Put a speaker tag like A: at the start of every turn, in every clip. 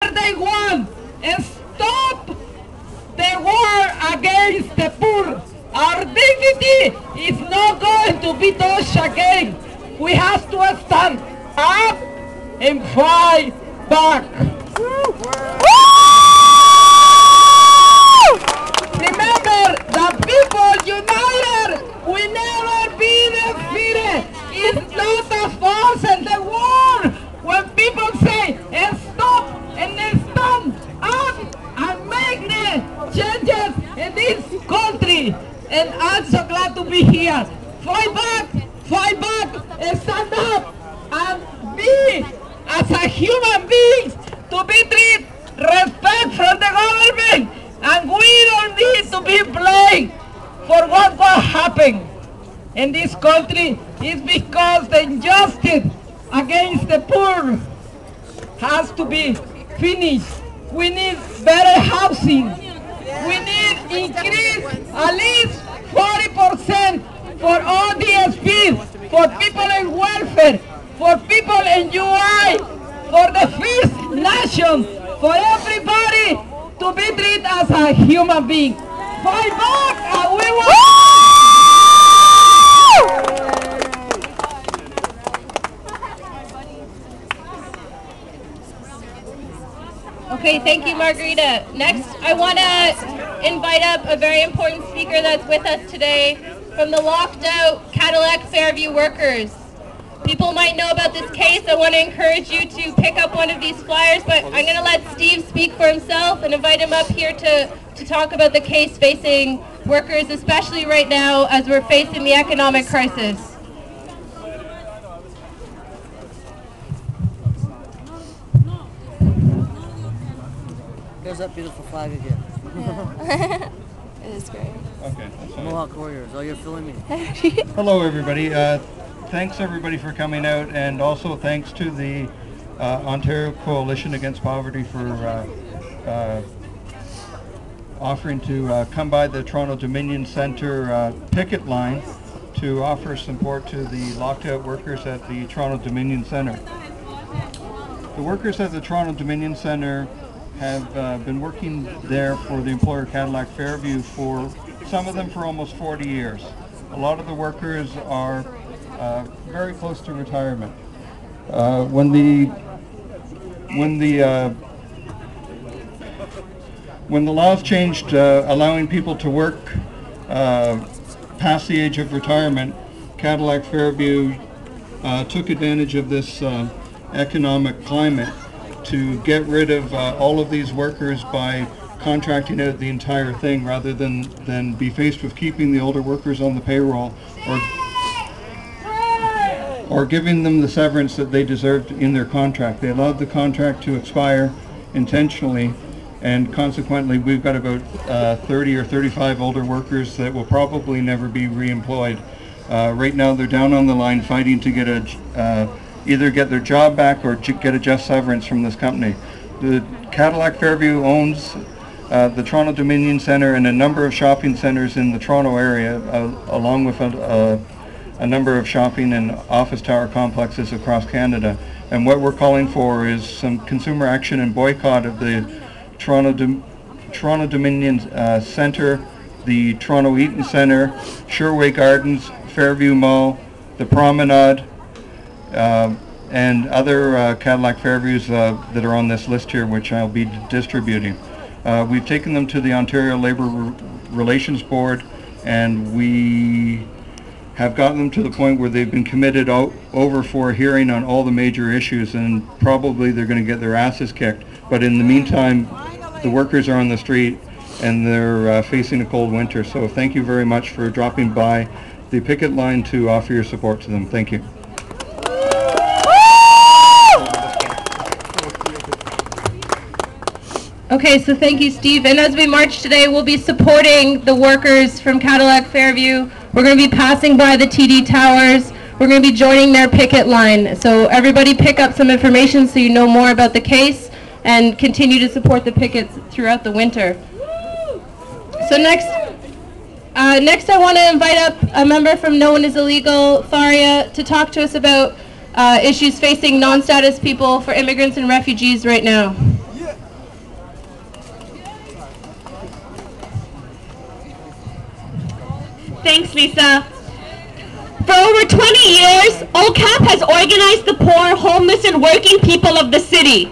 A: They want stop the war against the poor. Our dignity is not going to be touched again. We have to stand up and fight back. Remember that people united will never be defeated. It's not a force in the war. When people say stop and stand up and make the changes in this country. And I'm so glad to be here. Fight back, stand up, and be as a human being to be treated respect from the government. And we don't need to be blamed for what happened in this country. It's because the injustice against the poor has to be finished. We need better housing. We need increase at least 40% for all DSPs, for people in welfare, for people in UI, for the First Nation, for everybody to be treated as a human being. Fight back and we will...
B: Okay, thank you, Margarita. Next, I want to invite up a very important speaker that's with us today from the locked out Cadillac Fairview workers. People might know about this case. I want to encourage you to pick up one of these flyers, but I'm going to let Steve speak for himself and invite him up here to talk about the case facing workers, especially right now as we're facing the economic crisis.
C: There's that beautiful flag again.
D: Yeah. It is great.
E: Okay.
C: Mohawk Warriors. Oh, you're filming me.
E: Hello, everybody. Thanks, everybody, for coming out, and also thanks to the Ontario Coalition Against Poverty for offering to come by the Toronto Dominion Centre picket line to offer support to the locked-out workers at the Toronto Dominion Centre. The workers at the Toronto Dominion Centre have been working there for the employer Cadillac Fairview for some of them for almost 40 years. A lot of the workers are very close to retirement. When the laws changed allowing people to work past the age of retirement, Cadillac Fairview took advantage of this economic climate to get rid of all of these workers by contracting out the entire thing rather than be faced with keeping the older workers on the payroll or giving them the severance that they deserved in their contract. They allowed the contract to expire intentionally, and consequently we've got about 30 or 35 older workers that will probably never be re-employed. Right now they're down on the line fighting to get either get their job back or get a just severance from this company. The Cadillac Fairview owns the Toronto Dominion Centre and a number of shopping centres in the Toronto area, along with a number of shopping and office tower complexes across Canada. And what we're calling for is some consumer action and boycott of the Toronto Dominion Centre, the Toronto Eaton Centre, Sherway Gardens, Fairview Mall, the Promenade, and other Cadillac Fairviews that are on this list here, which I'll be distributing. We've taken them to the Ontario Labour Relations Board, and we have gotten them to the point where they've been committed over for a hearing on all the major issues, and probably they're going to get their asses kicked. But in the meantime, the workers are on the street and they're facing a cold winter. So thank you very much for dropping by the picket line to offer your support to them. Thank you.
B: Okay, so thank you, Steve. And as we march today, we'll be supporting the workers from Cadillac Fairview. We're going to be passing by the TD Towers. We're going to be joining their picket line. So everybody pick up some information so you know more about the case and continue to support the pickets throughout the winter. So next I want to invite up a member from No One Is Illegal, Faria, to talk to us about issues facing non-status people for immigrants and refugees right now. Thanks, Lisa. For over 20 years, OCAP has organized the poor, homeless, and working people of the city.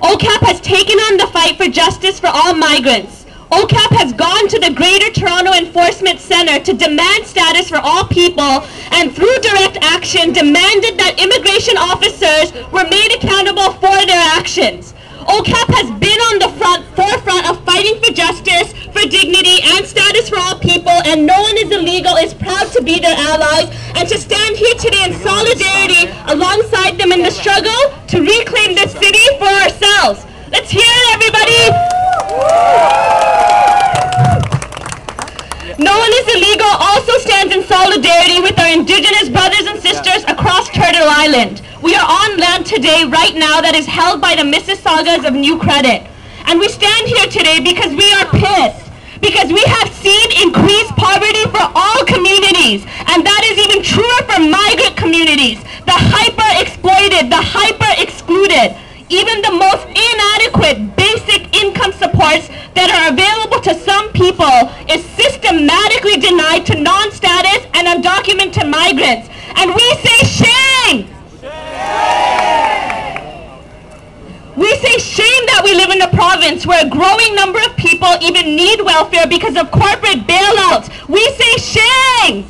B: OCAP has taken on the fight for justice for all migrants. OCAP has gone to the Greater Toronto Enforcement Centre to demand status for all people, and through direct action demanded that immigration officers were made accountable for their actions. OCAP has been on the forefront of fighting for justice, for dignity, and status for all people, and No One Is Illegal is proud to be their allies and to stand here today in solidarity alongside them in the struggle to reclaim this city for ourselves. Let's hear it, everybody! No One Is Illegal also stands in solidarity with our Indigenous brothers and sisters across Turtle Island. We are on land today, right now, that is held by the Mississaugas of New Credit. And we stand here today because we are pissed, because we have seen increased poverty for all communities, and that is even truer for migrant communities, the hyper-exploited, the hyper-excluded. Even the most inadequate basic income supports that are available to some people is systematically denied to non-status and undocumented migrants. And we say shame! We say shame that we live in a province where a growing number of people even need welfare because of corporate bailouts. We say shame!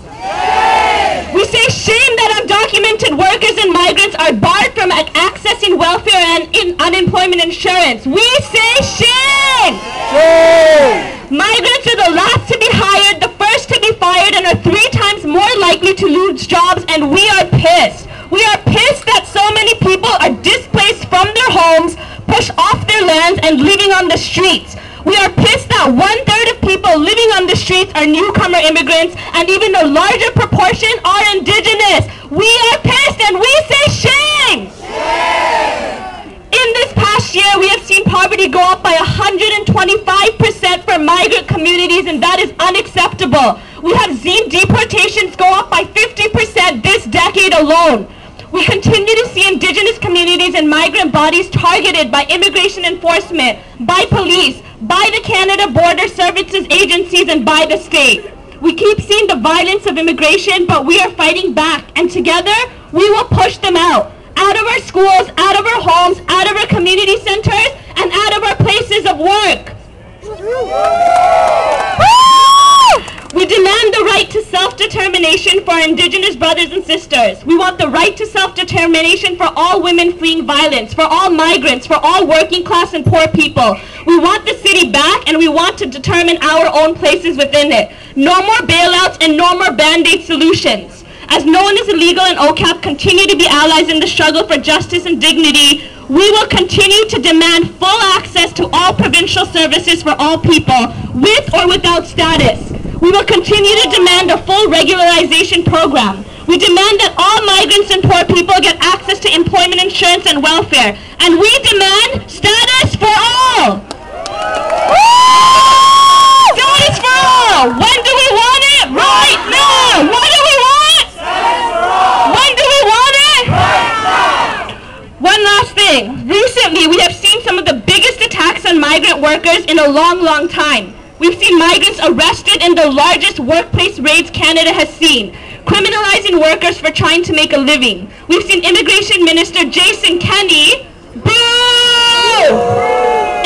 B: We say shame that undocumented workers and migrants are barred from accessing welfare and unemployment insurance. We say shame! Migrants are the last to be hired, the first to be fired, and are 3 times more likely to lose jobs, and we are pissed. We are pissed that so many people are displaced from their homes, pushed off their lands, and living on the streets. We are pissed that 1/3 of people living on the streets are newcomer immigrants, and even a larger proportion are Indigenous. We are pissed, and we say shame! In this past year, we have seen poverty go up by 125% for migrant communities, and that is unacceptable. We have seen deportations go up by 50% this decade alone. We continue to see Indigenous communities and migrant bodies targeted by immigration enforcement, by police, by the Canada Border Services agencies, and by the state. We keep seeing the violence of immigration, but we are fighting back, and together we will push them out of our schools, out of our homes, out of our community centers, and out of our places of work. We demand the right to self-determination for our Indigenous brothers and sisters. We want the right to self-determination for all women fleeing violence, for all migrants, for all working class and poor people. We want the city back, and we want to determine our own places within it. No more bailouts and no more band-aid solutions. As No One Is Illegal and OCAP continue to be allies in the struggle for justice and dignity, we will continue to demand full access to all provincial services for all people, with or without status. We will continue to demand a full regularization program. We demand that all migrants and poor people get access to employment insurance and welfare. And we demand status for all! Status for all! When do we want it? Right now! What do we want? Status for all! When do we want it? Right now! One last thing. Recently, we have seen some of the biggest attacks on migrant workers in a long time. We've seen migrants arrested in the largest workplace raids Canada has seen, criminalizing workers for trying to make a living. We've seen Immigration Minister Jason Kenney,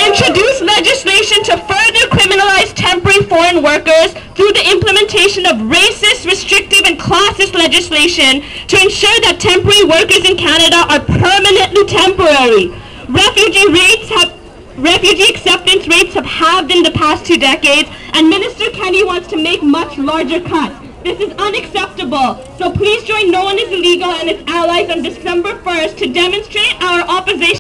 B: introduce legislation to further criminalize temporary foreign workers through the implementation of racist, restrictive, and classist legislation to ensure that temporary workers in Canada are permanently temporary. Refugee acceptance rates have halved in the past 2 decades, and Minister Kenney wants to make much larger cuts. This is unacceptable. So please join No One Is Illegal and its allies on December 1st to demonstrate our opposition